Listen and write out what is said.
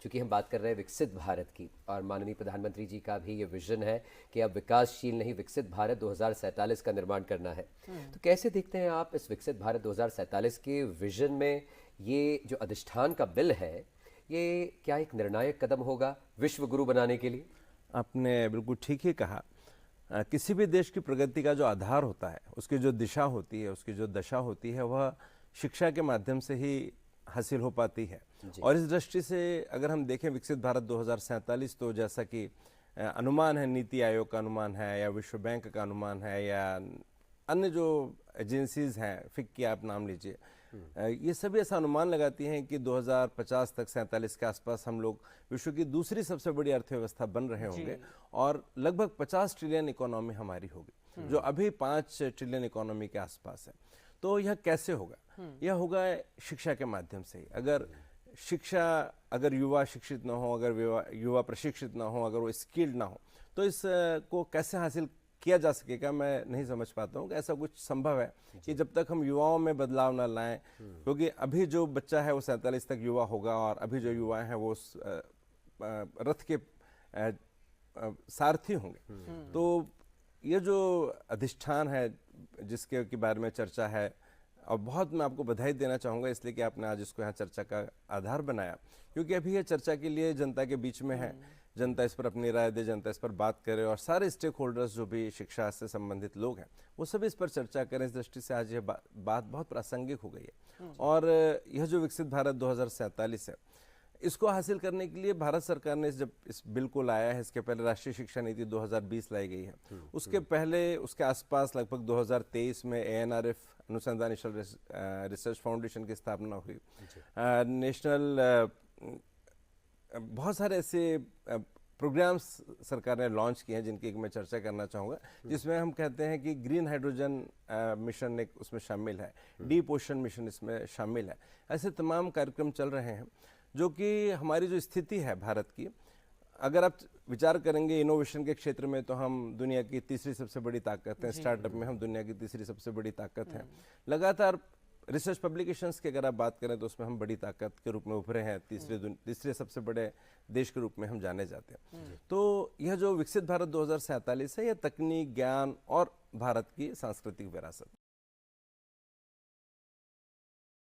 चूंकि हम बात कर रहे हैं विकसित भारत की और माननीय प्रधानमंत्री जी का भी ये विजन है कि अब विकासशील नहीं विकसित भारत 2047 का निर्माण करना है। तो कैसे देखते हैं आप इस विकसित भारत 2047 के विजन में ये जो अधिष्ठान का बिल है, ये क्या एक निर्णायक कदम होगा विश्व गुरु बनाने के लिए? आपने बिल्कुल ठीक ही कहा। किसी भी देश की प्रगति का जो आधार होता है, उसकी जो दिशा होती है, उसकी जो दशा होती है, वह शिक्षा के माध्यम से ही हासिल हो पाती है। और इस दृष्टि से अगर हम देखें विकसित भारत 2047, तो जैसा कि अनुमान है, नीति आयोग का अनुमान है या विश्व बैंक का अनुमान है या अन्य जो एजेंसीज हैं, फिक की आप नाम लीजिए, ये सभी ऐसा अनुमान लगाती हैं कि 2050 तक 47 के आसपास हम लोग विश्व की दूसरी सबसे बड़ी अर्थव्यवस्था बन रहे होंगे और लगभग 50 ट्रिलियन इकोनॉमी हमारी होगी, जो अभी 5 ट्रिलियन इकोनॉमी के आसपास है। तो यह कैसे होगा? यह होगा शिक्षा के माध्यम से ही। अगर युवा शिक्षित ना हो, अगर युवा प्रशिक्षित ना हो, अगर वो स्किल्ड ना हो, तो इसको कैसे हासिल किया जा सकेगा, मैं नहीं समझ पाता हूँ कि ऐसा कुछ संभव है कि जब तक हम युवाओं में बदलाव ना लाएं, क्योंकि अभी जो बच्चा है वो 47 तक युवा होगा और अभी जो युवा हैं वो रथ के सारथी होंगे। तो ये जो अधिष्ठान है जिसके के बारे में चर्चा है, और बहुत मैं आपको बधाई देना चाहूँगा इसलिए कि आपने आज इसको यहाँ चर्चा का आधार बनाया, क्योंकि अभी ये चर्चा के लिए जनता के बीच में है, जनता इस पर अपनी राय दे, जनता इस पर बात करे और सारे स्टेक होल्डर्स जो भी शिक्षा से संबंधित लोग हैं वो सभी इस पर चर्चा करें। इस दृष्टि से आज ये बात बहुत प्रासंगिक हो गई है। और यह जो विकसित भारत 2047 है, इसको हासिल करने के लिए भारत सरकार ने जब इस बिल को लाया है, इसके पहले राष्ट्रीय शिक्षा नीति 2020 लाई गई है, उसके पहले उसके आसपास लगभग 2023 में ANRF अनुसंधान रिसर्च फाउंडेशन की स्थापना हुई। नेशनल बहुत सारे ऐसे प्रोग्राम्स सरकार ने लॉन्च किए हैं जिनकी मैं चर्चा करना चाहूँगा, जिसमें हम कहते हैं कि ग्रीन हाइड्रोजन मिशन एक उसमें शामिल है, डीप ओशन मिशन इसमें शामिल है। ऐसे तमाम कार्यक्रम चल रहे हैं जो कि हमारी जो स्थिति है भारत की, अगर आप विचार करेंगे इनोवेशन के क्षेत्र में, तो हम दुनिया की तीसरी सबसे बड़ी ताकत हैं। स्टार्टअप में हम दुनिया की तीसरी सबसे बड़ी ताकत हैं। लगातार रिसर्च पब्लिकेशंस की अगर आप बात करें तो उसमें हम बड़ी ताकत के रूप में उभरे हैं, तीसरे सबसे बड़े देश के रूप में हम जाने जाते हैं। तो यह जो विकसित भारत 2047 है, यह तकनीक, ज्ञान और भारत की सांस्कृतिक विरासत